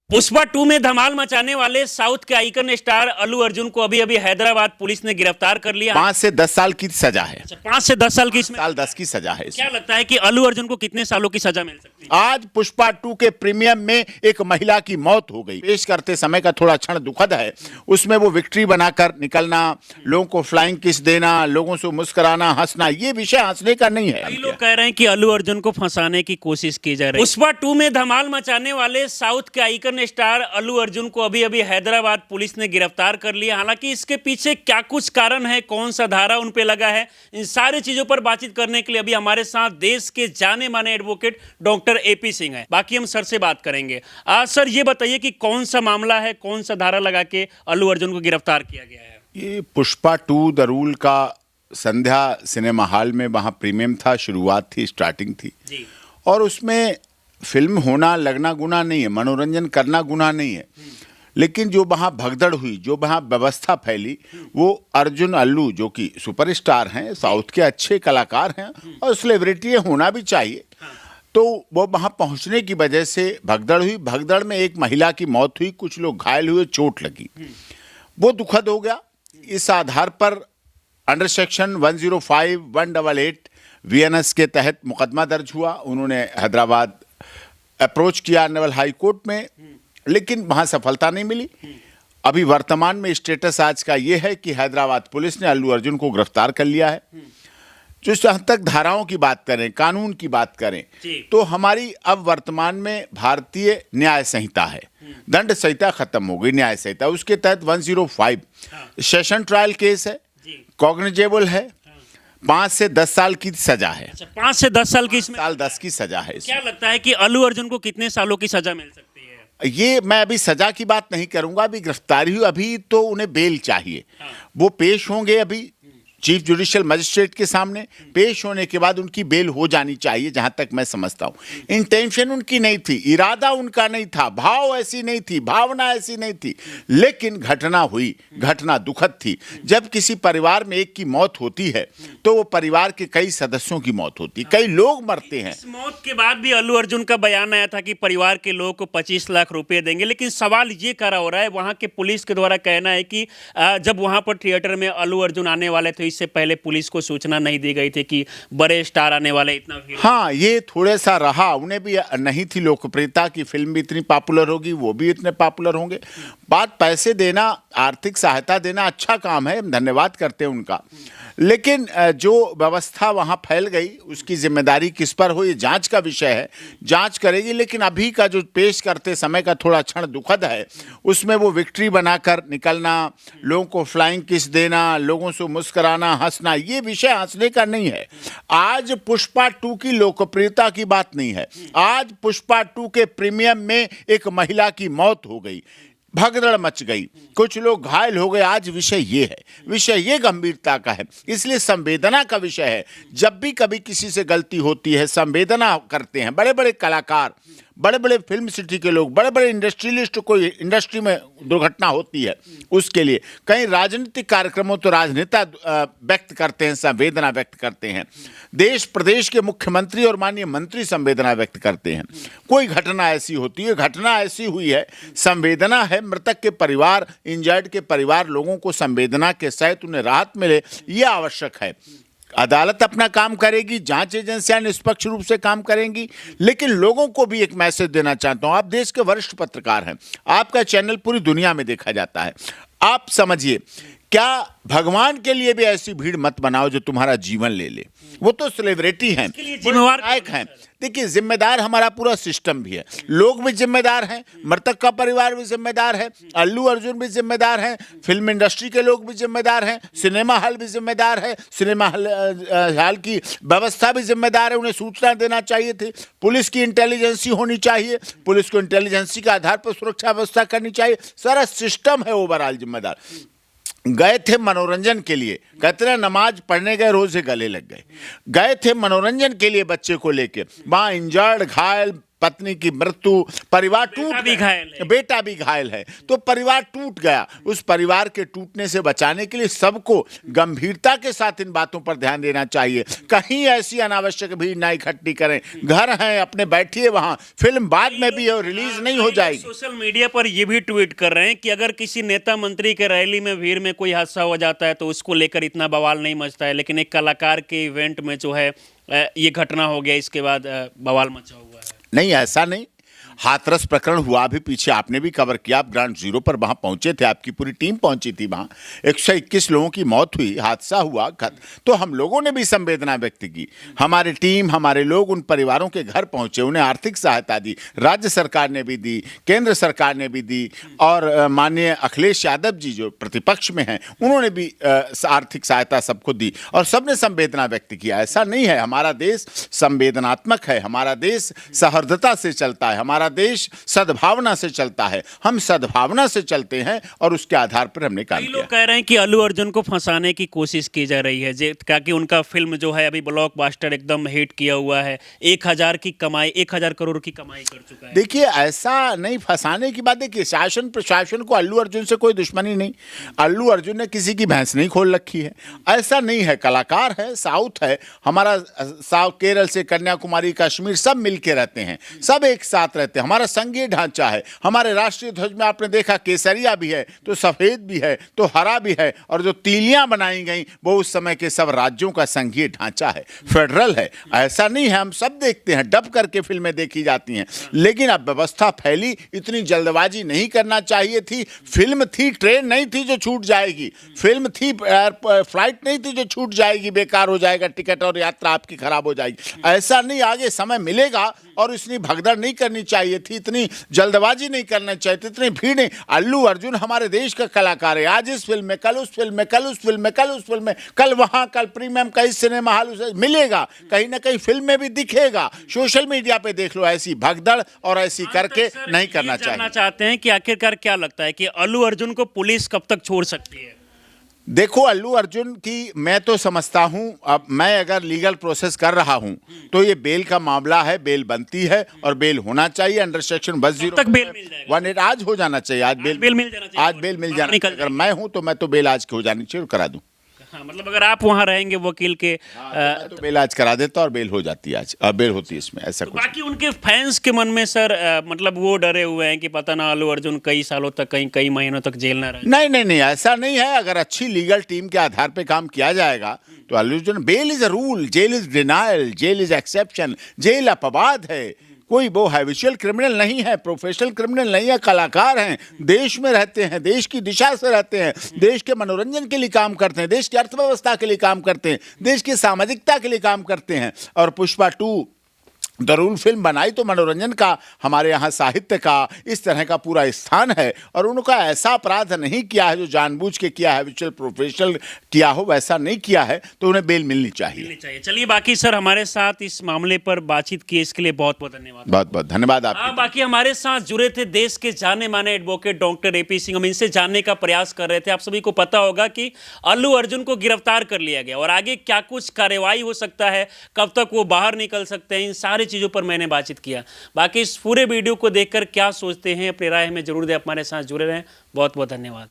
पुष्पा 2 में धमाल मचाने वाले साउथ के आइकन स्टार अल्लू अर्जुन को अभी अभी हैदराबाद पुलिस ने गिरफ्तार कर लिया। 5 से 10 साल की सजा है। 5 से 10 साल की इसमें साल 10 की सजा है। क्या लगता है कि अल्लू अर्जुन को कितने सालों की सजा मिल सकती है? आज पुष्पा 2 के प्रीमियम में एक महिला की मौत हो गई। पेश करते समय का थोड़ा क्षण दुखद है। उसमें वो विक्ट्री बनाकर निकलना, लोगों को फ्लाइंग किस देना, लोगों से मुस्कुराना, हंसना, ये विषय हंसने का नहीं है। कई लोग कह रहे हैं कि अल्लू अर्जुन को फंसाने की कोशिश की जा रही है। पुष्पा 2 में धमाल मचाने वाले साउथ के आइकन स्टार अल्लू अर्जुन को अभी अभी हैदराबाद पुलिस ने गिरफ्तार कर लिया। हालांकि इसके पीछे क्या कुछ कारण है, कौन सा धारा उन पे लगा है, इन सारी चीजों पर बातचीत करने के लिए अभी हमारे साथ देश के जाने माने एडवोकेट डॉक्टर एपी सिंह हैं। बाकी हम सर से बात करेंगे। सर ये बताइए कि कौन सा मामला है, कौन सा धारा लगा के अल्लू अर्जुन को गिरफ्तार किया गया है? ये पुष्पा 2 द रूल का संध्या सिनेमा हॉल में वहां प्रीमियम था, शुरुआत थी, स्टार्टिंग थी जी। और उसमें फिल्म होना लगना गुनाह नहीं है, मनोरंजन करना गुनाह नहीं है। लेकिन जो वहाँ भगदड़ हुई, जो वहाँ व्यवस्था फैली, वो अर्जुन अल्लू जो कि सुपरस्टार हैं, साउथ के अच्छे कलाकार हैं और सेलिब्रिटी होना भी चाहिए, तो वो वहाँ पहुँचने की वजह से भगदड़ हुई। भगदड़ में एक महिला की मौत हुई, कुछ लोग घायल हुए, चोट लगी। वो दुखद हो गया। इस आधार पर अंडर सेक्शन 105, 188 VNS के तहत मुकदमा दर्ज हुआ। उन्होंने हैदराबाद अप्रोच किया नेवल हाई कोर्ट में, लेकिन वहां सफलता नहीं मिली। अभी वर्तमान में स्टेटस आज का यह है कि हैदराबाद पुलिस ने अल्लू अर्जुन को गिरफ्तार कर लिया है। जो जहां तक धाराओं की बात करें, कानून की बात करें, तो हमारी अब वर्तमान में भारतीय न्याय संहिता है। दंड संहिता खत्म हो गई, न्याय संहिता, उसके तहत 105 सेशन ट्रायल केस है, कॉग्निजेबल है, 5 से 10 साल की सजा है। 5 से 10 साल की इसमें साल 10 की सजा है। क्या लगता है कि अल्लू अर्जुन को कितने सालों की सजा मिल सकती है? ये मैं अभी सजा की बात नहीं करूंगा, अभी गिरफ्तारी हुई, अभी तो उन्हें बेल चाहिए। वो पेश होंगे अभी चीफ जुडिशियल मजिस्ट्रेट के सामने। पेश होने के बाद उनकी बेल हो जानी चाहिए, जहां तक मैं समझता हूं। इंटेंशन उनकी नहीं थी, इरादा उनका नहीं था, भाव ऐसी नहीं थी, भावना ऐसी नहीं थी, लेकिन घटना हुई, घटना दुखद थी। जब किसी परिवार में एक की मौत होती है तो वो परिवार के कई सदस्यों की मौत होती है, कई लोग मरते हैं। इस मौत के बाद भी अल्लू अर्जुन का बयान आया था कि परिवार के लोगों को 25 लाख रुपए देंगे, लेकिन सवाल ये खड़ा हो रहा है, वहां के पुलिस के द्वारा कहना है कि जब वहां पर थिएटर में अल्लू अर्जुन आने वाले थे, इससे पहले पुलिस को सूचना नहीं दी गई थी कि बड़े स्टार आने वाले, इतना भीड़। हाँ, ये थोड़े सा रहा, उन्हें भी नहीं थी लोकप्रियता की फिल्म भी इतनी पॉपुलर होगी, वो भी इतने पॉपुलर होंगे। बात पैसे देना, आर्थिक सहायता देना अच्छा काम है, धन्यवाद करते हैं उनका, लेकिन जो व्यवस्था वहाँ फैल गई उसकी जिम्मेदारी किस पर हो, ये जांच का विषय है, जांच करेगी। लेकिन अभी का जो पेश करते समय का थोड़ा क्षण दुखद है, उसमें वो विक्ट्री बनाकर निकलना, लोगों को फ्लाइंग किस देना, लोगों से मुस्कुराना, हंसना, ये विषय हंसने का नहीं है। आज पुष्पा 2 की लोकप्रियता की बात नहीं है, आज पुष्पा 2 के प्रीमियम में एक महिला की मौत हो गई, भगदड़ मच गई, कुछ लोग घायल हो गए। आज विषय ये है, विषय ये गंभीरता का है, इसलिए संवेदना का विषय है। जब भी कभी किसी से गलती होती है, संवेदना करते हैं बड़े बड़े कलाकार, बड़े बड़े फिल्म सिटी के लोग, बड़े बड़े इंडस्ट्रियलिस्ट, कोई इंडस्ट्री में दुर्घटना होती है उसके लिए, कई राजनीतिक कार्यक्रमों तो राजनेता व्यक्त करते हैं, संवेदना व्यक्त करते हैं, देश प्रदेश के मुख्यमंत्री और माननीय मंत्री संवेदना व्यक्त करते हैं। कोई घटना ऐसी होती है, घटना ऐसी हुई है, संवेदना है, मृतक के परिवार, इंजर्ड के परिवार, लोगों को संवेदना के सहित उन्हें राहत मिले, यह आवश्यक है। अदालत अपना काम करेगी, जांच एजेंसियां निष्पक्ष रूप से काम करेंगी, लेकिन लोगों को भी एक मैसेज देना चाहता हूं। आप देश के वरिष्ठ पत्रकार हैं, आपका चैनल पूरी दुनिया में देखा जाता है, आप समझिए, क्या भगवान के लिए भी ऐसी भीड़ मत बनाओ जो तुम्हारा जीवन ले ले। वो तो सेलिब्रिटी हैं, जिम्मेवार हैं। देखिए, जिम्मेदार हमारा पूरा सिस्टम भी है, लोग भी जिम्मेदार हैं, मृतक का परिवार भी जिम्मेदार है, अल्लू अर्जुन भी जिम्मेदार हैं, फिल्म इंडस्ट्री के लोग भी जिम्मेदार हैं, सिनेमा हॉल भी जिम्मेदार है, सिनेमा हॉल की व्यवस्था भी जिम्मेदार है, उन्हें सूचना देना चाहिए थी, पुलिस की इंटेलिजेंसी होनी चाहिए, पुलिस को इंटेलिजेंसी के आधार पर सुरक्षा व्यवस्था करनी चाहिए, सारा सिस्टम है ओवरऑल जिम्मेदार। गए थे मनोरंजन के लिए, कहते हैं नमाज पढ़ने गए, रोजे गले लग गए, गए थे मनोरंजन के लिए बच्चे को लेके, वहाँ इंजर्ड, घायल, पत्नी की मृत्यु, परिवार बेटा भी घायल है। बेटा भी घायल है, तो परिवार टूट गया। उस परिवार के टूटने से बचाने के लिए सबको गंभीरता के साथ इन बातों पर ध्यान देना चाहिए। कहीं ऐसी अनावश्यक भीड़ ना इकट्ठी करें। घर हैं अपने, बैठिए वहां, फिल्म बाद में भी रिलीज नहीं हो जाएगी। सोशल मीडिया पर ये भी ट्वीट कर रहे हैं कि अगर किसी नेता मंत्री के रैली में भीड़ में कोई हादसा हो जाता है तो उसको लेकर इतना बवाल नहीं मचता है, लेकिन एक कलाकार के इवेंट में जो है ये घटना हो गया, इसके बाद बवाल मचा हुआ है। नहीं, ऐसा नहीं। हाथरस प्रकरण हुआ भी पीछे, आपने भी कवर किया, आप ग्राउंड जीरो पर वहां पहुंचे थे, आपकी पूरी टीम पहुंची थी वहां। 121 लोगों की मौत हुई, हादसा हुआ, तो हम लोगों ने भी संवेदना व्यक्त की। हमारी टीम, हमारे लोग उन परिवारों के घर पहुंचे, उन्हें आर्थिक सहायता दी, राज्य सरकार ने भी दी, केंद्र सरकार ने भी दी, और माननीय अखिलेश यादव जी जो प्रतिपक्ष में हैं उन्होंने भी आर्थिक सहायता सबको दी, और सबने संवेदना व्यक्त किया। ऐसा नहीं है, हमारा देश संवेदनात्मक है, हमारा देश सहृदयता से चलता है, हमारा देश सद्भावना से चलता है। हम सद्भावना से चलते हैं और उसके आधार पर हमने काम किया। लोग कह रहे हैं कि अल्लू अर्जुन को फंसाने की कोशिश की जा रही है, क्योंकि उनका फिल्म जो है अभी ब्लॉकबस्टर एकदम हिट किया हुआ है, 1000 करोड़ की कमाई कर चुका है। देखिए, ऐसा नहीं, फंसाने की बात। देखिए, शासन प्रशासन को अल्लू अर्जुन से कोई दुश्मनी नहीं। अल्लू अर्जुन ने किसी की भैंस नहीं खोल रखी है, ऐसा नहीं है। कलाकार है, साउथ है हमारा, साउथ, केरल से कन्याकुमारी, कश्मीर, सब मिलके रहते हैं, सब एक साथ रहते हैं। हमारा संघीय ढांचा है। हमारे राष्ट्रीय ध्वज में आपने देखा केसरिया भी है, तो सफेद भी है, तो हरा भी है, और जो तीलियां बनाई गई वो उस समय के सब राज्यों का संघीय ढांचा है, फेडरल है। ऐसा नहीं है, हम सब देखते हैं, डब करके फिल्में देखी जाती हैं, लेकिन अब व्यवस्था फैली, इतनी जल्दबाजी नहीं करना चाहिए थी। फिल्म थी, ट्रेन नहीं थी जो छूट जाएगी, फिल्म थी, फ्लाइट नहीं थी जो छूट जाएगी, बेकार हो जाएगा टिकट और यात्रा आपकी खराब हो जाएगी। ऐसा नहीं, आगे समय मिलेगा, और इतनी भगदड़ नहीं करनी चाहिए थी, इतनी जल्दबाजी नहीं करना चाहिए थी, इतनी भीड़ नहीं। अल्लू अर्जुन हमारे देश का कलाकार है, आज इस फिल्म में, कल उस फिल्म में, कल उस फिल्म में, कल उस फिल्म में, कल वहां, कल प्रीमियम, कई सिनेमा हॉल उसे मिलेगा, कहीं ना कहीं फिल्म में भी दिखेगा। सोशल मीडिया पे देख लो, ऐसी भगदड़ और ऐसी करके नहीं करना चाहिए। जानना चाहते हैं कि आखिरकार क्या लगता है कि अल्लू अर्जुन को पुलिस कब तक छोड़ सकती है? देखो, अल्लू अर्जुन की मैं तो समझता हूं, अब मैं अगर लीगल प्रोसेस कर रहा हूं तो ये बेल का मामला है, बेल बनती है और बेल होना चाहिए अंडर सेक्शन 10 तक बेल मिल जाएगा। 18 आज हो जाना चाहिए, आज बेल मिल जाना चाहिए, आज बेल मिल जाना चाहिए। अगर मैं हूं तो मैं तो बेल आज हो जानी चाहिए, करा दूं। हाँ, मतलब अगर आप वहां रहेंगे वकील के तो बेल आज करा देता और बेल हो जाती है आज, बेल होती है इसमें, ऐसा तो कुछ। बाकी उनके फैंस के मन में सर मतलब वो डरे हुए हैं कि पता ना अल्लू अर्जुन कई सालों तक, कई महीनों तक जेल ना रहे। नहीं नहीं नहीं, ऐसा नहीं है। अगर अच्छी लीगल टीम के आधार पे काम किया जाएगा तो Allu Arjun, bail is a rule, jail is denial, jail is exception, jail अपवाद है। कोई वो हैबिचुअल क्रिमिनल नहीं है, प्रोफेशनल क्रिमिनल नहीं है, कलाकार हैं, देश में रहते हैं, देश की दिशा से रहते हैं, देश के मनोरंजन के लिए काम करते हैं, देश की अर्थव्यवस्था के लिए काम करते हैं, देश की सामाजिकता के लिए काम करते हैं। और पुष्पा 2 द रूल फिल्म बनाई तो मनोरंजन का, हमारे यहाँ साहित्य का, इस तरह का पूरा स्थान है, और उनका ऐसा अपराध नहीं किया है जो जानबूझ के किया है, हैबिचुअल प्रोफेशनल किया हो, वैसा नहीं किया है, तो उन्हें बेल मिलनी चाहिए। चलिए, बाकी सर हमारे साथ इस मामले पर बातचीत किए इसके लिए बहुत बहुत धन्यवाद। बहुत बहुत धन्यवाद आपका। बाकी हमारे साथ जुड़े थे देश के जाने माने एडवोकेट डॉक्टर AP सिंह। हम इनसे जानने का प्रयास कर रहे थे। आप सभी को पता होगा कि अल्लू अर्जुन को गिरफ्तार कर लिया गया, और आगे क्या कुछ कार्रवाई हो सकता है, कब तक वो बाहर निकल सकते हैं, इन सारी चीजों पर मैंने बातचीत किया। बाकी इस पूरे वीडियो को देखकर क्या सोचते हैं, अपनी राय हमें जरूर दें। हमारे साथ जुड़े रहें। बहुत बहुत धन्यवाद।